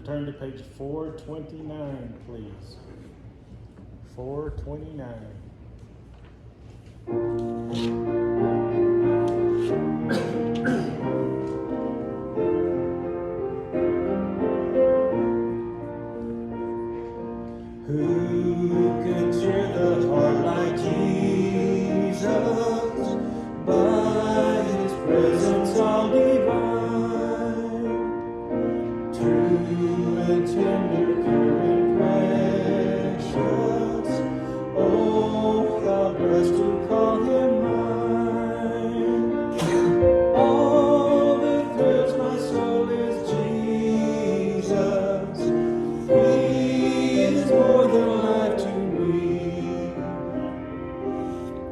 turn to page 429, please. 429. Who can cheer the heart like Jesus? By His presence all divine, true and tender, pure and precious. Oh, how blessed to call Him mine. All that thrills my soul is Jesus. He is more than life to me,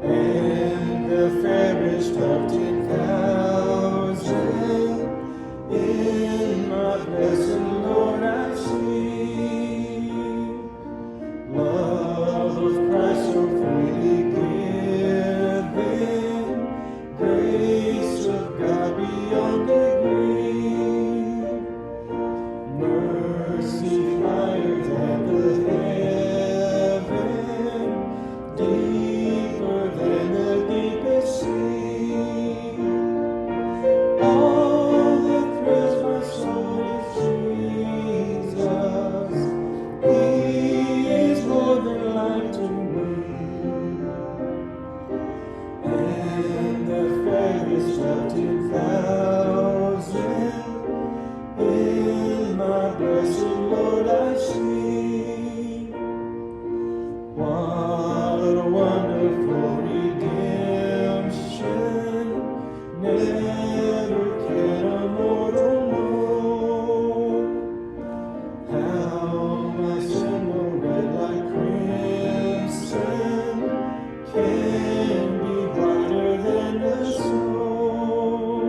and the fairest of 10,000 in my blessed Lord I see. Love of Christ so freely given, grace of God beyond degree, mercy higher than the heaven, deeper than the deepest sea. All that thrills my soul is Jesus. He is more than life to me, and the fairest of 10,000 in my blessed Lord I see. What a wonderful redemption, never can a mortal know. How my sin will red like crimson, can be whiter than the snow.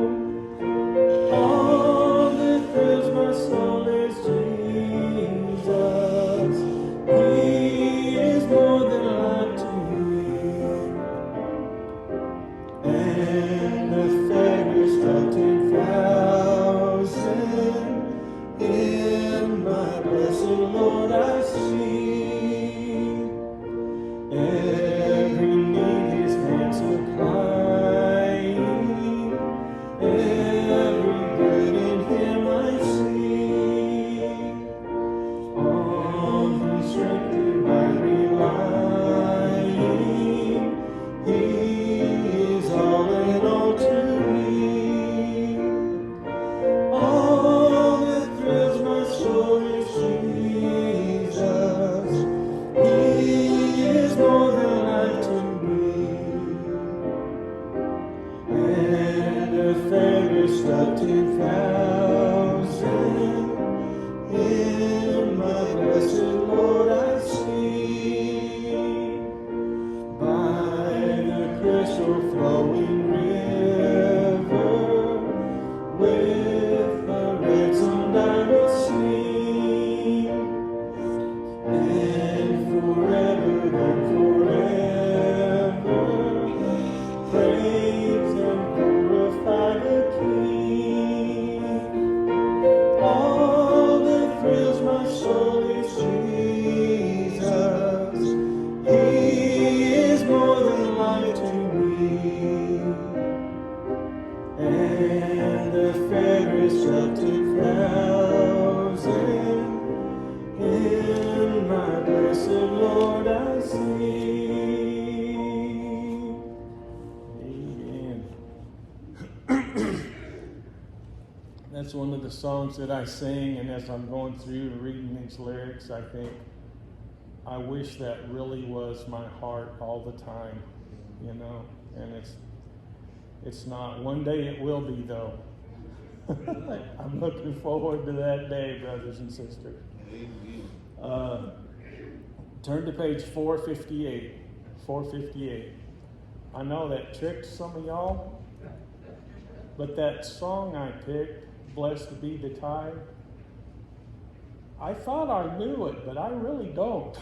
All that thrills my soul is Jesus. He is more than life to me, and the fairest of 10,000 in my blessed Lord I see. Every need His hand supplying, every good in Him I see. On His strength do I relying, He is all in all to me. All that thrills my soul is Jesus. He is more than life to me, and the fairest of 10,000 in my blessed Lord I see. By the crystal flowing river, with the ransomed I will sing, and forever and forever praise and glorify the King. All that thrills my soul is Jesus. He is more than life to me, and the fairest of 10,000 in my blessed Lord I see. Amen. That's one of the songs that I sing, and as I'm going through reading these lyrics, I think, I wish that really was my heart all the time, you know, and it's not. One day it will be, though. I'm looking forward to that day, brothers and sisters. Turn to page 458. 458. I know that tricked some of y'all, but that song I picked, Blessed Be the Tide, I thought I knew it, but I really don't.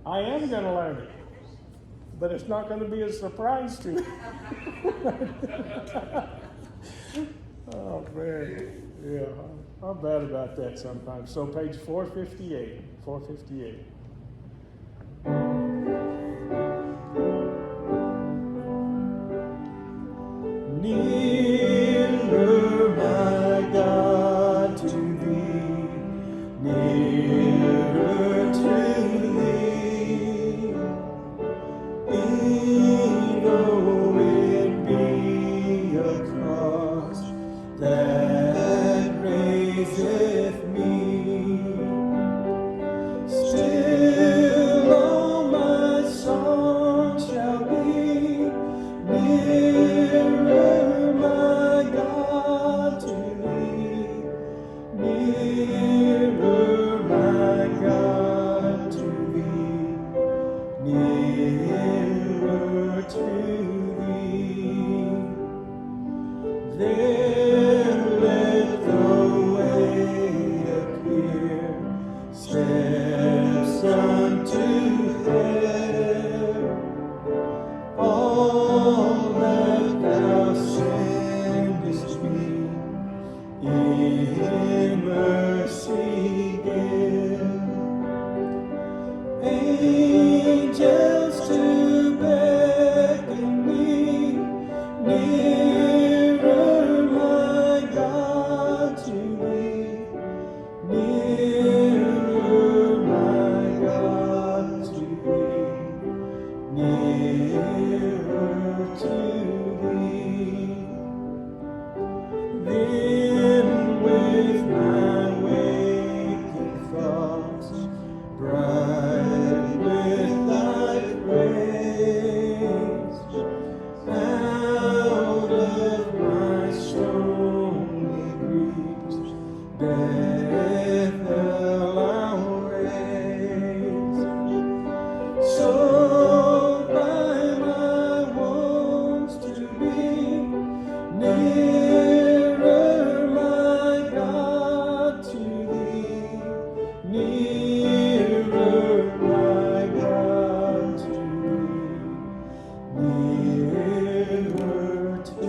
I am going to learn it, but it's not going to be a surprise to me. Oh, man. Yeah, I'm bad about that sometimes. So page 458, 458. Nearer, my God, to thee, nearer to thee, though it be a cross that raiseth me, still all my song shall be nearer, my God, to thee, nearer, my God, to thee, nearer to thee. Then let the way appear, steps unto heaven, all that thou sendest me, in mercy give. Angels to beckon me, nearer, my God, to thee, nearer, my God, to thee, nearer to thee. Then with my waking thoughts, bright with thy praise, out of my stony griefs, Bethel I'll raise. So by my wounds to be nearer, my God, to thee, nearer, my God, to thee, nearer to thee.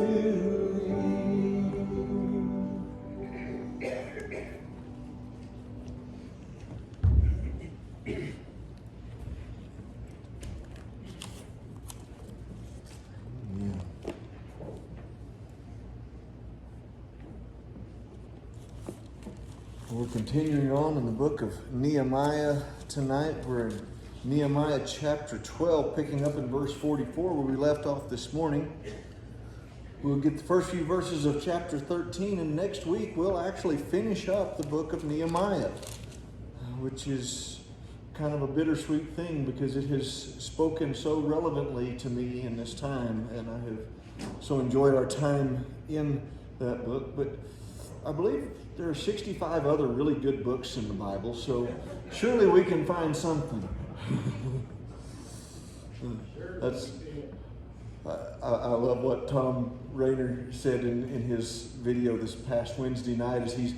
We're continuing on in the book of Nehemiah tonight. We're in Nehemiah chapter 12, picking up in verse 44 where we left off this morning. We'll get the first few verses of chapter 13, and next week we'll actually finish up the book of Nehemiah, which is kind of a bittersweet thing because it has spoken so relevantly to me in this time, and I have so enjoyed our time in that book. But I believe there are 65 other really good books in the Bible, so surely we can find something. I love what Tom Rainer said in his video this past Wednesday night as he's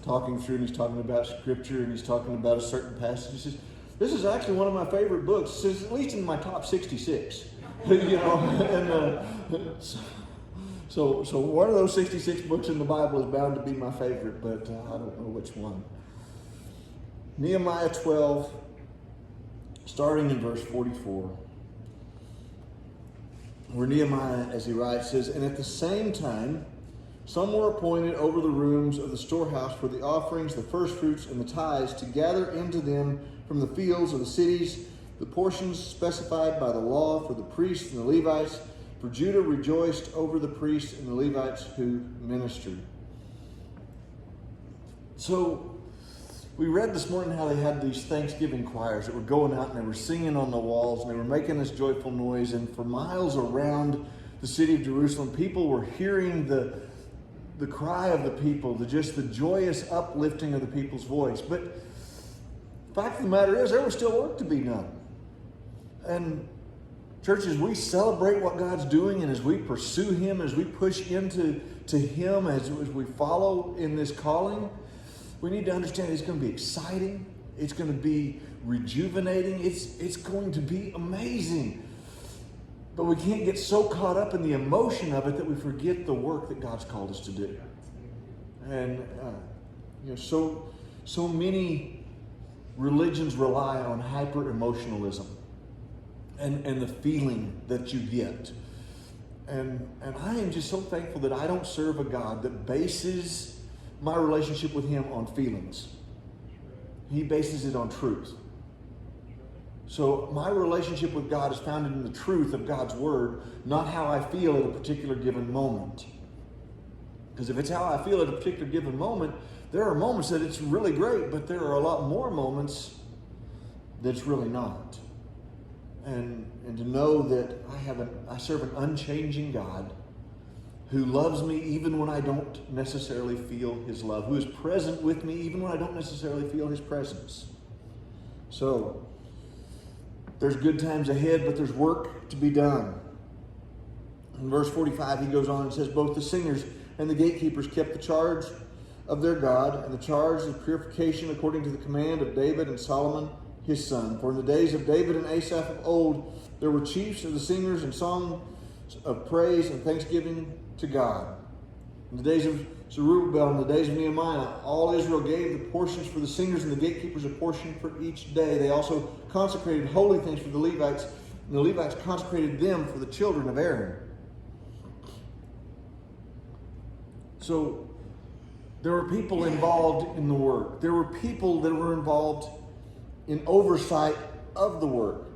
talking through and he's talking about scripture and he's talking about a certain passage. He says, this is actually one of my favorite books. He says, at least in my top 66. You know, and so one of those 66 books in the Bible is bound to be my favorite, but I don't know which one. Nehemiah 12, starting in verse 44. Where Nehemiah, as he writes, says, and at the same time, some were appointed over the rooms of the storehouse for the offerings, the firstfruits, and the tithes, to gather into them from the fields of the cities the portions specified by the law for the priests and the Levites. For Judah rejoiced over the priests and the Levites who ministered. So we read this morning how they had these Thanksgiving choirs that were going out and they were singing on the walls and they were making this joyful noise. And for miles around the city of Jerusalem, people were hearing the cry of the people, just the joyous uplifting of the people's voice. But the fact of the matter is, there was still work to be done. And church, as we celebrate what God's doing and as we pursue Him, as we push into Him, as we follow in this calling, we need to understand it's going to be exciting. It's going to be rejuvenating. It's going to be amazing. But we can't get so caught up in the emotion of it that we forget the work that God's called us to do. And so many religions rely on hyper emotionalism and the feeling that you get. And I am just so thankful that I don't serve a God that bases my relationship with Him on feelings. He bases it on truth. So my relationship with God is founded in the truth of God's Word, not how I feel at a particular given moment. Because if it's how I feel at a particular given moment, there are moments that it's really great, but there are a lot more moments that it's really not. And to know that I serve an unchanging God who loves me even when I don't necessarily feel His love, who is present with me even when I don't necessarily feel His presence. So, there's good times ahead, but there's work to be done. In verse 45, he goes on and says, both the singers and the gatekeepers kept the charge of their God and the charge of purification according to the command of David and Solomon his son. For in the days of David and Asaph of old, there were chiefs of the singers and songs of praise and thanksgiving to God. In the days of Zerubbabel and the days of Nehemiah, all Israel gave the portions for the singers and the gatekeepers a portion for each day. They also consecrated holy things for the Levites, and the Levites consecrated them for the children of Aaron. So there were people involved in the work. There were people that were involved in oversight of the work.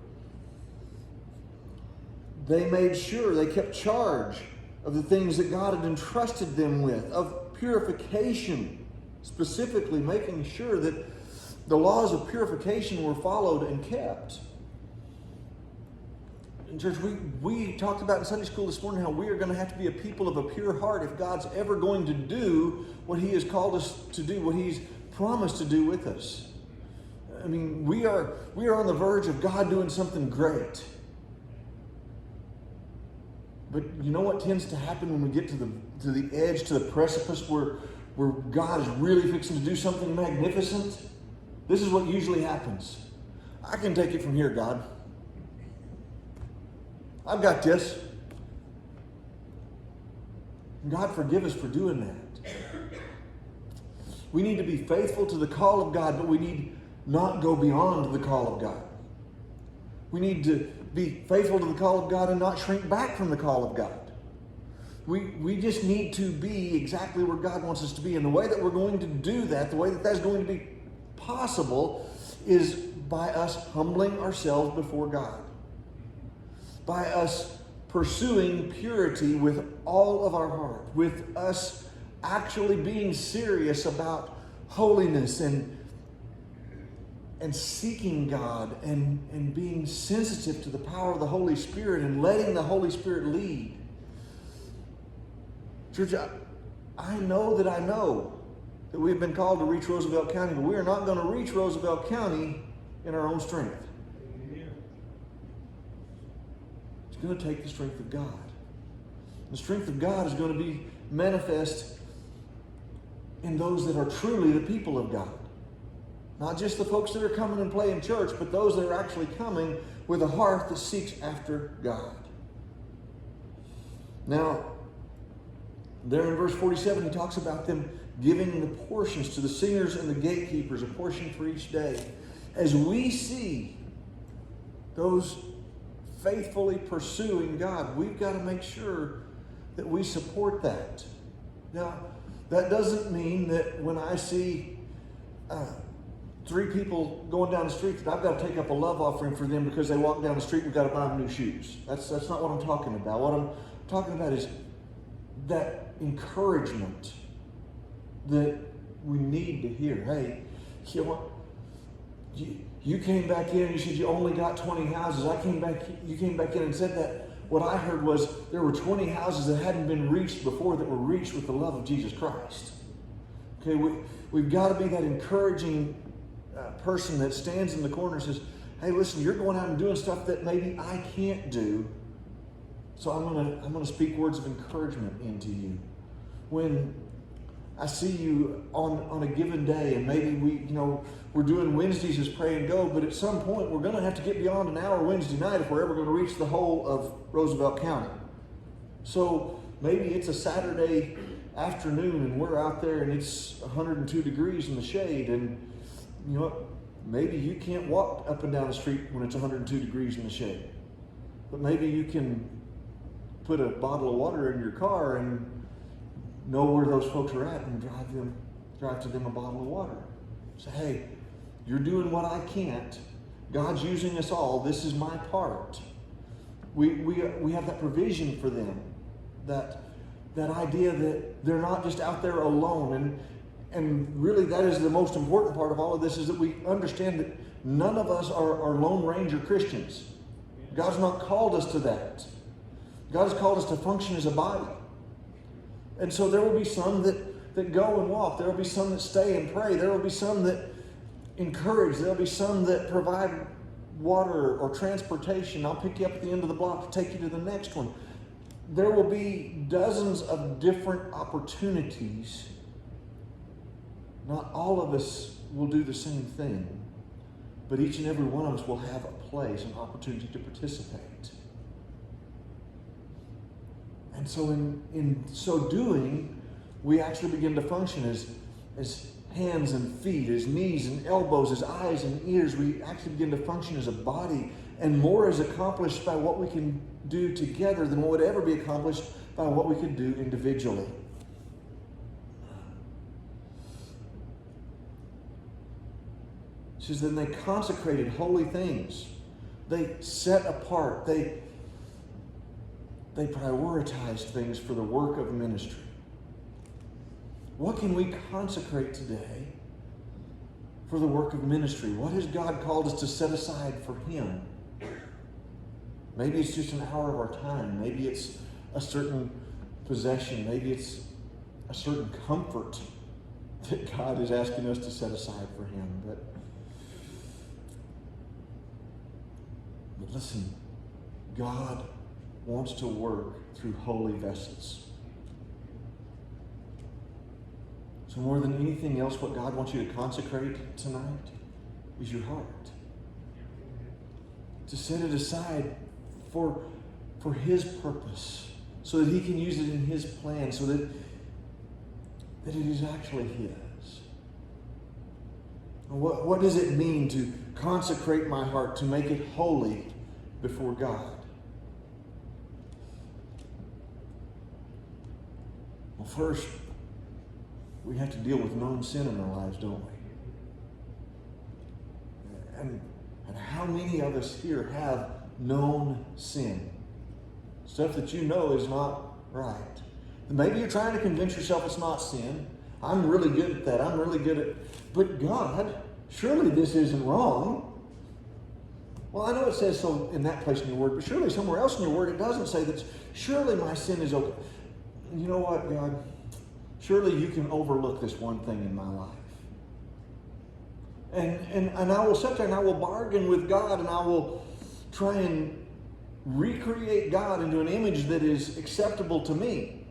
They made sure, they kept charge of the things that God had entrusted them with, of purification, specifically making sure that the laws of purification were followed and kept. In church, we talked about in Sunday school this morning how we are going to have to be a people of a pure heart if God's ever going to do what He has called us to do, what He's promised to do with us. I mean, we are on the verge of God doing something great. But you know what tends to happen when we get to the edge, to the precipice where God is really fixing to do something magnificent? This is what usually happens. I can take it from here, God. I've got this. God forgive us for doing that. We need to be faithful to the call of God, but we need not go beyond the call of God. We need to be faithful to the call of God and not shrink back from the call of God. We just need to be exactly where God wants us to be. And the way that we're going to do that, the way that that's going to be possible, is by us humbling ourselves before God. By us pursuing purity with all of our heart. With us actually being serious about holiness and seeking God and being sensitive to the power of the Holy Spirit and letting the Holy Spirit lead. Church, I know that we've been called to reach Roosevelt County, but we are not going to reach Roosevelt County in our own strength. It's going to take the strength of God. The strength of God is going to be manifest in those that are truly the people of God. Not just the folks that are coming and playing church, but those that are actually coming with a heart that seeks after God. Now, there in verse 47, he talks about them giving the portions to the singers and the gatekeepers, a portion for each day. As we see those faithfully pursuing God, we've got to make sure that we support that. Now, that doesn't mean that when I see 3 people going down the street that I've got to take up a love offering for them because they walk down the street and we've got to buy them new shoes. That's not what I'm talking about. What I'm talking about is that encouragement that we need to hear. Hey, you know what? You came back in and you said you only got 20 houses. You came back in and said that. What I heard was there were 20 houses that hadn't been reached before that were reached with the love of Jesus Christ. Okay, we've got to be that encouraging person that stands in the corner and says, hey, listen, you're going out and doing stuff that maybe I can't do. So I'm gonna speak words of encouragement into you. When I see you on a given day, and maybe we're doing Wednesdays as Pray and Go, but at some point we're going to have to get beyond an hour Wednesday night if we're ever going to reach the whole of Roosevelt County. So maybe it's a Saturday afternoon and we're out there and it's 102 degrees in the shade, and you know what? Maybe you can't walk up and down the street when it's 102 degrees in the shade. But maybe you can put a bottle of water in your car and know where those folks are at and drive to them a bottle of water. Say, hey, you're doing what I can't. God's using us all. This is my part. We have that provision for them. That idea that they're not just out there alone. And really that is the most important part of all of this, is that we understand that none of us are Lone Ranger Christians. God's not called us to that. God has called us to function as a body. And so there will be some that go and walk. There will be some that stay and pray. There will be some that encourage. There will be some that provide water or transportation. I'll pick you up at the end of the block to take you to the next one. There will be dozens of different opportunities. Not all of us will do the same thing, but each and every one of us will have a place, an opportunity to participate. And so in so doing, we actually begin to function as hands and feet, as knees and elbows, as eyes and ears. We actually begin to function as a body, and more is accomplished by what we can do together than what would ever be accomplished by what we could do individually. It says, then they consecrated holy things. They set apart. They prioritized things for the work of ministry. What can we consecrate today for the work of ministry? What has God called us to set aside for Him? Maybe it's just an hour of our time. Maybe it's a certain possession. Maybe it's a certain comfort that God is asking us to set aside for Him. But listen, God wants to work through holy vessels. So more than anything else, what God wants you to consecrate tonight is your heart. To set it aside for His purpose, so that He can use it in His plan, so that it is actually His. What does it mean to consecrate my heart, to make it holy before God? Well, first, we have to deal with known sin in our lives, don't we? And how many of us here have known sin? Stuff that you know is not right. Maybe you're trying to convince yourself it's not sin. I'm really good at that. I'm really good at... But God, surely this isn't wrong. Well, I know it says so in that place in your word, but surely somewhere else in your word it doesn't say that. Surely my sin is okay. You know what, God? Surely you can overlook this one thing in my life. And I will sit there and I will bargain with God, and I will try and recreate God into an image that is acceptable to me.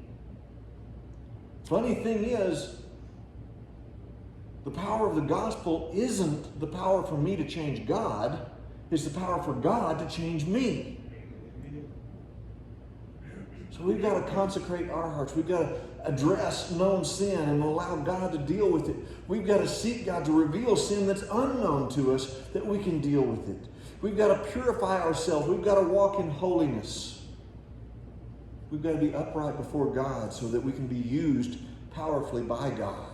Funny thing is, the power of the gospel isn't the power for me to change God. It's the power for God to change me. So we've got to consecrate our hearts. We've got to address known sin and allow God to deal with it. We've got to seek God to reveal sin that's unknown to us, that we can deal with it. We've got to purify ourselves. We've got to walk in holiness. We've got to be upright before God so that we can be used powerfully by God.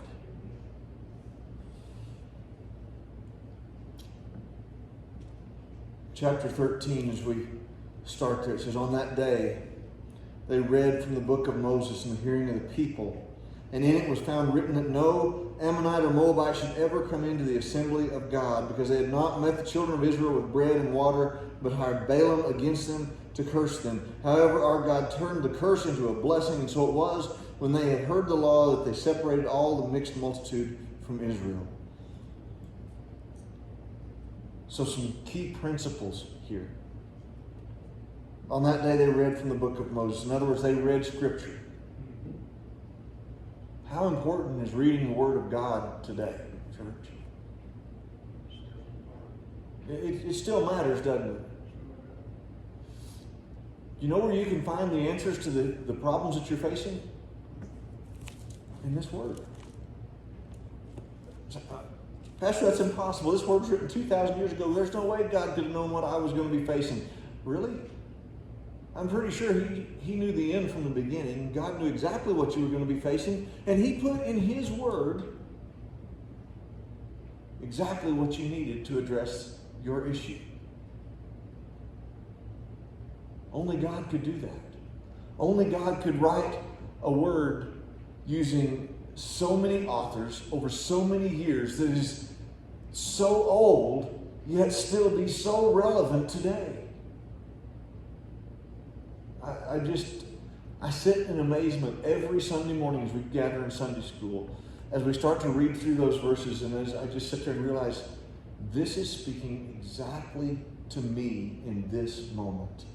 Chapter 13, as we start there, it says, on that day, they read from the book of Moses in the hearing of the people, and in it was found written that no Ammonite or Moabite should ever come into the assembly of God, because they had not met the children of Israel with bread and water, but hired Balaam against them to curse them. However, our God turned the curse into a blessing, and so it was when they had heard the law that they separated all the mixed multitude from Israel. So some key principles here. On that day they read from the book of Moses. In other words, they read Scripture. How important is reading the Word of God today, church? It still matters, doesn't it? You know where you can find the answers to the problems that you're facing? in this word. Pastor, that's impossible. This word was written 2,000 years ago. There's no way God could have known what I was going to be facing. Really? I'm pretty sure he knew the end from the beginning. God knew exactly what you were going to be facing. And he put in his word exactly what you needed to address your issue. Only God could do that. Only God could write a word using so many authors over so many years that is so old, yet still be so relevant today. I sit in amazement every Sunday morning as we gather in Sunday school, as we start to read through those verses, and as I just sit there and realize this is speaking exactly to me in this moment.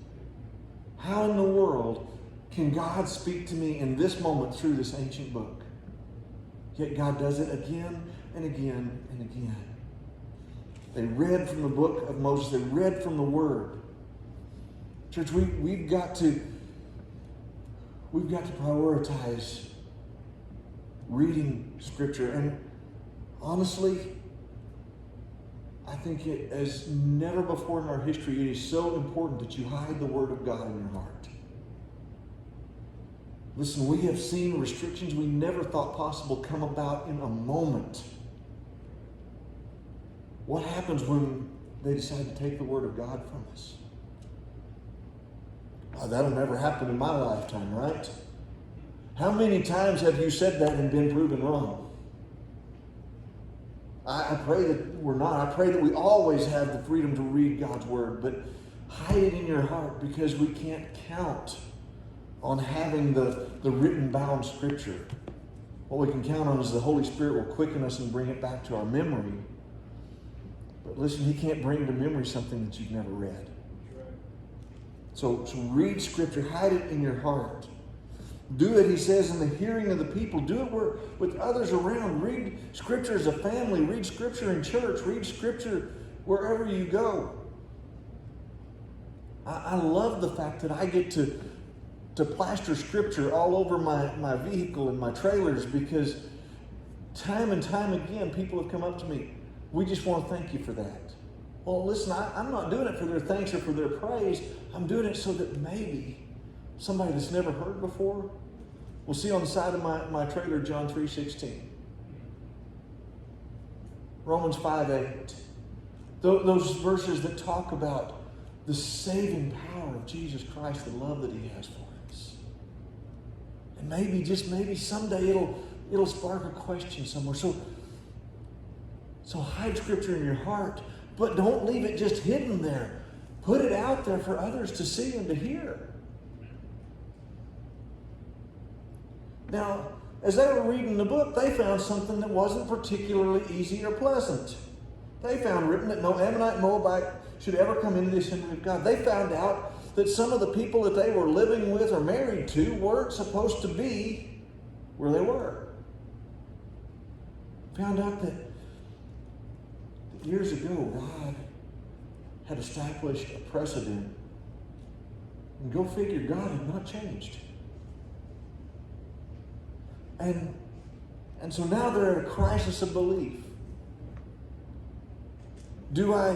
How in the world can God speak to me in this moment through this ancient book? Yet God does it again and again and again. They read from the book of Moses. They read from the Word. Church, we've got to prioritize reading Scripture. And honestly, I think it, as never before in our history, it is so important that you hide the Word of God in your heart. Listen, we have seen restrictions we never thought possible come about in a moment. What happens when they decide to take the Word of God from us? That'll never happen in my lifetime, right? How many times have you said that and been proven wrong? I pray that we're not. I pray that we always have the freedom to read God's Word, but hide it in your heart, because we can't count on having the written bound Scripture. What we can count on is the Holy Spirit will quicken us and bring it back to our memory. But listen, He can't bring to memory something that you've never read. So read Scripture, hide it in your heart. Do it, he says, in the hearing of the people. Do it with others around. Read Scripture as a family. Read Scripture in church. Read Scripture wherever you go. I love the fact that I get to plaster Scripture all over my vehicle and my trailers, because time and time again people have come up to me. We just want to thank you for that. Well, listen, I'm not doing it for their thanks or for their praise. I'm doing it so that maybe somebody that's never heard before will see on the side of my trailer John 3:16. Romans 5:8. Those verses that talk about the saving power of Jesus Christ, the love that He has for us. And maybe, just maybe, someday it'll spark a question somewhere. So hide Scripture in your heart, but don't leave it just hidden there. Put it out there for others to see and to hear. Now, as they were reading the book, they found something that wasn't particularly easy or pleasant. They found written that no Ammonite, Moabite should ever come into the assembly of God. They found out that some of the people that they were living with or married to weren't supposed to be where they were. Found out that years ago, God had established a precedent. And go figure, God had not changed. And so now they're at a crisis of belief. Do I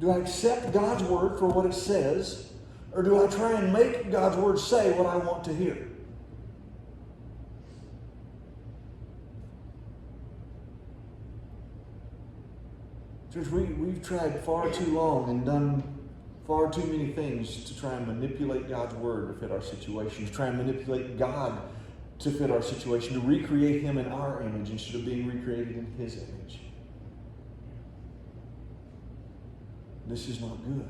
accept God's Word for what it says, or do I try and make God's Word say what I want to hear? Church, we've tried far too long and done far too many things to try and manipulate God's Word to fit our situation, to try and manipulate God to fit our situation, to recreate Him in our image instead of being recreated in His image. This is not good.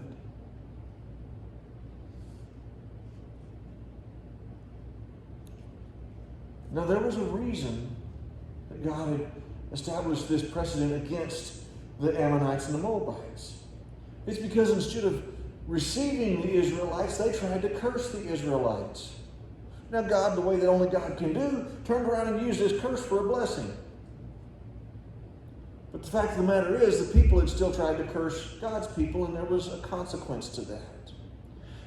Now, there was a reason that God had established this precedent against the Ammonites and the Moabites. It's because instead of receiving the Israelites, they tried to curse the Israelites. Now God, the way that only God can do, turned around and used this curse for a blessing. But the fact of the matter is, the people had still tried to curse God's people, and there was a consequence to that.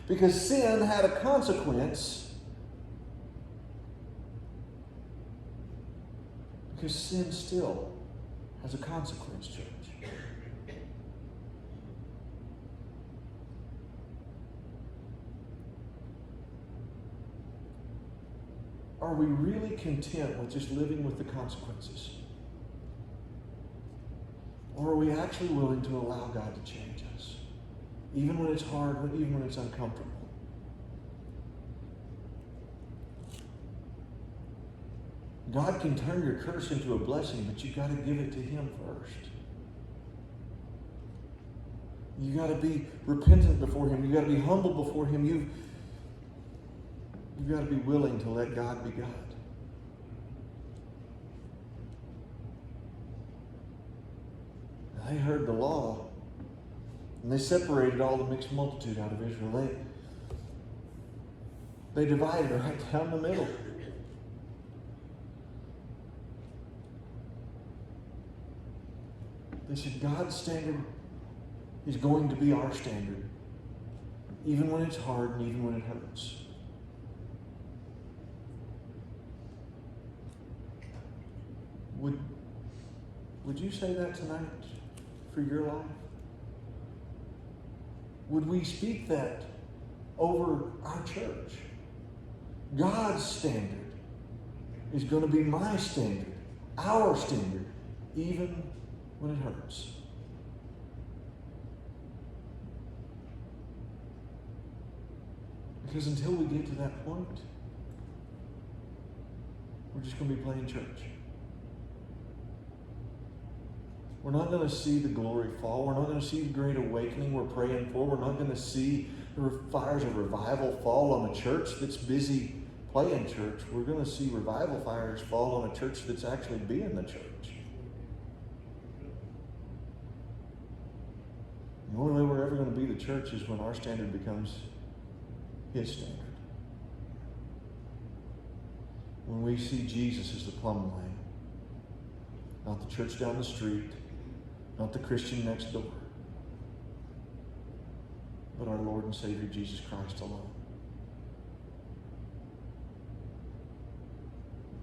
Because sin had a consequence Because sin still has a consequence, church. Are we really content with just living with the consequences? Or are we actually willing to allow God to change us? Even when it's hard, even when it's uncomfortable. God can turn your curse into a blessing, but you've got to give it to Him first. You've got to be repentant before Him. You've got to be humble before Him. You've got to be willing to let God be God. They heard the law, and they separated all the mixed multitude out of Israel. They divided right down the middle. They said God's standard is going to be our standard, even when it's hard and even when it hurts. Would you say that tonight for your life? Would we speak that over our church? God's standard is going to be my standard, our standard, even when it hurts. Because until we get to that point, we're just going to be playing church. We're not going to see the glory fall. We're not going to see the great awakening we're praying for. We're not going to see the fires of revival fall on a church that's busy playing church. We're going to see revival fires fall on a church that's actually being the church. The only way we're ever going to be the church is when our standard becomes His standard. When we see Jesus as the plumb line, not the church down the street, not the Christian next door, but our Lord and Savior Jesus Christ alone.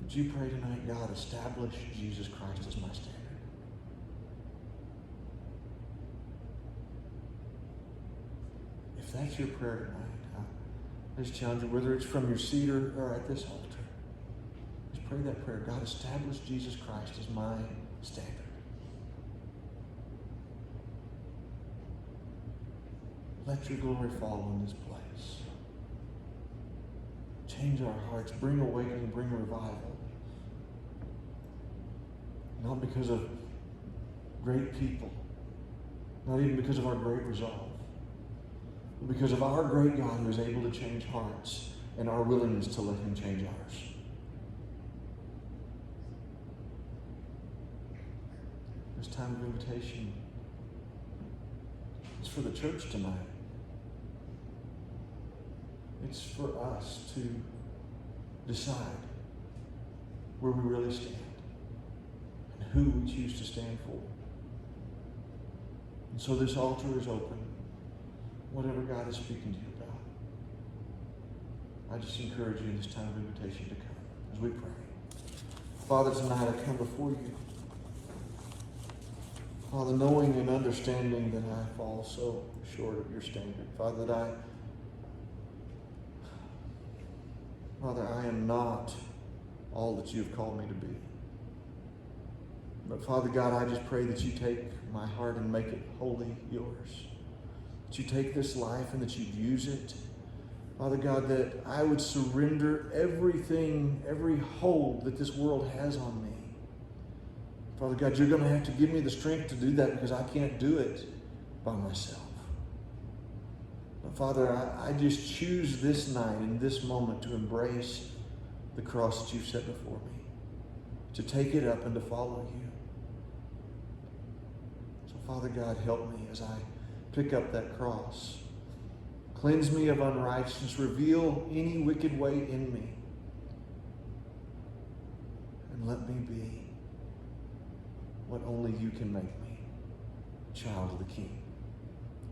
Would you pray tonight, God, establish Jesus Christ as my standard? If that's your prayer tonight, I just challenge you, whether it's from your seat or at this altar, just pray that prayer. God, establish Jesus Christ as my standard. Let your glory fall in this place. Change our hearts. Bring awakening. Bring revival. Not because of great people. Not even because of our great resolve. But because of our great God who is able to change hearts and our willingness to let Him change ours. This time of invitation, it's for the church tonight. It's for us to decide where we really stand and who we choose to stand for. And so this altar is open. Whatever God is speaking to you about, I just encourage you in this time of invitation to come as we pray. Father, tonight I come before you. Father, knowing and understanding that I fall so short of your standard. Father, that I am not all that you've called me to be. But Father God, I just pray that you take my heart and make it wholly yours. That you take this life and that you'd use it. Father God, that I would surrender everything, every hold that this world has on me. Father God, you're going to have to give me the strength to do that because I can't do it by myself. But Father, I just choose this night and this moment to embrace the cross that you've set before me, to take it up and to follow you. So Father God, help me as I pick up that cross. Cleanse me of unrighteousness. Reveal any wicked way in me. And let me be what only you can make me, a child of the King.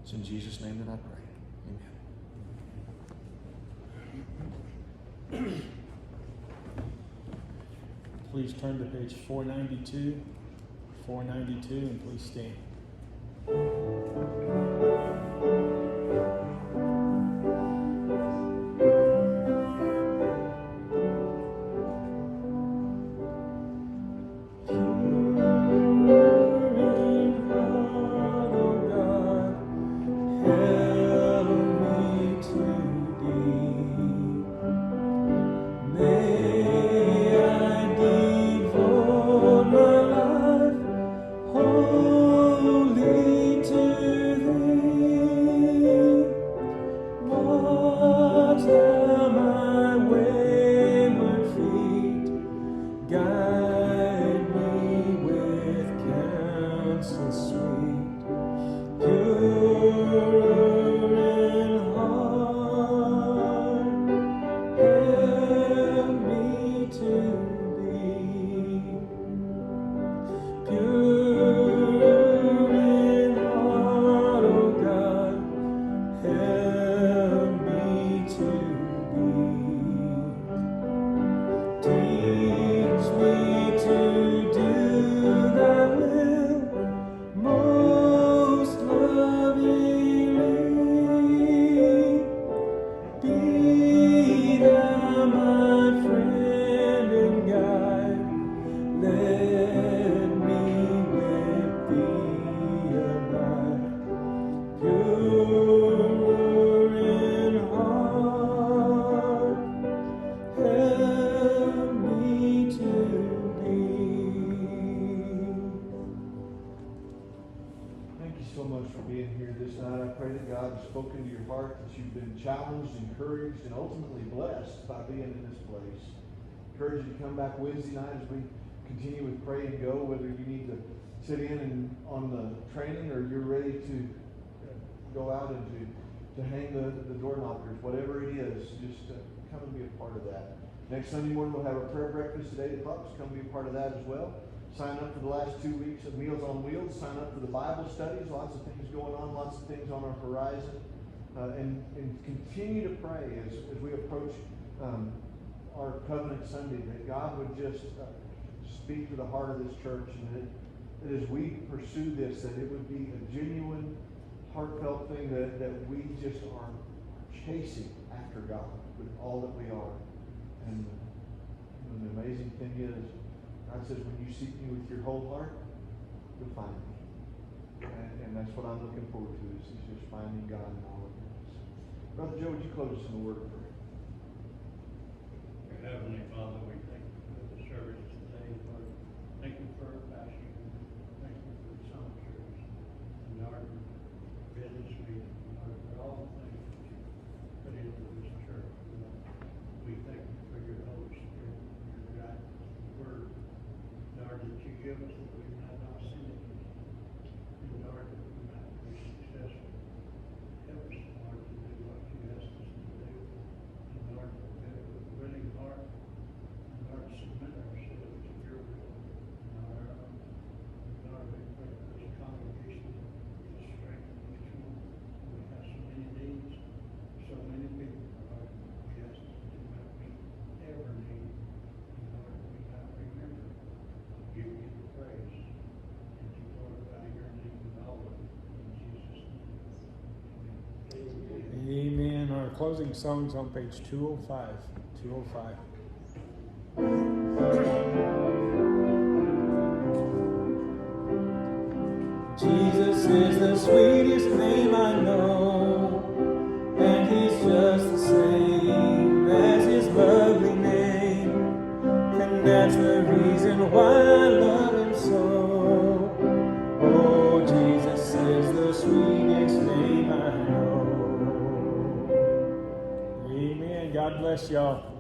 It's in Jesus' name that I pray. Amen. please turn to page 492. 492, and please stand. Spoken to your heart, that you've been challenged, encouraged, and ultimately blessed by being in this place. Encourage you to come back Wednesday night as we continue with Pray and Go, whether you need to sit in and on the training or you're ready to go out and to hang the door knockers, whatever it is, just come and be a part of that. Next Sunday morning we'll have our prayer breakfast at 8 o'clock, so come be a part of that as well. Sign up for the last 2 weeks of Meals on Wheels. Sign up for the Bible studies. Lots of things going on, lots of things on our horizon. And continue to pray as we approach our Covenant Sunday, that God would just speak to the heart of this church, and that as we pursue this, that it would be a genuine, heartfelt thing that we just are chasing after God with all that we are. And the amazing thing is, God says, when you seek me with your whole heart, you'll find me. And that's what I'm looking forward to, is just finding God in all of this. Brother Joe, would you close us in a word of prayer? Heavenly Father, we thank you for the service today, Lord. Thank you for our pastor. Thank you for the songsters and our business meeting, Lord, for all the things that you put into this church, Lord. We thank you for your Holy Spirit, your guidance, word, Lord, that you give us that we might not sin against you. And Lord, that we might be successful. Help us, Lord, to do what you ask us to do. And Lord, to do it with a willing heart. And Lord, submit ourselves to your will and not our own. And Lord, we pray for this congregation to strengthen each one. We have so many needs, so many people, Lord. We ask that you might meet every need. And Lord, we might remember to give you the praise and to glorify your name with all of it. In Jesus' name. Amen. Our closing song's on page 205. 205. Jesus is the sweetest name I know, and he's just the same as his lovely name, and that's the reason why I love him so. Oh, Jesus is the sweetest name I know. Amen. God bless y'all.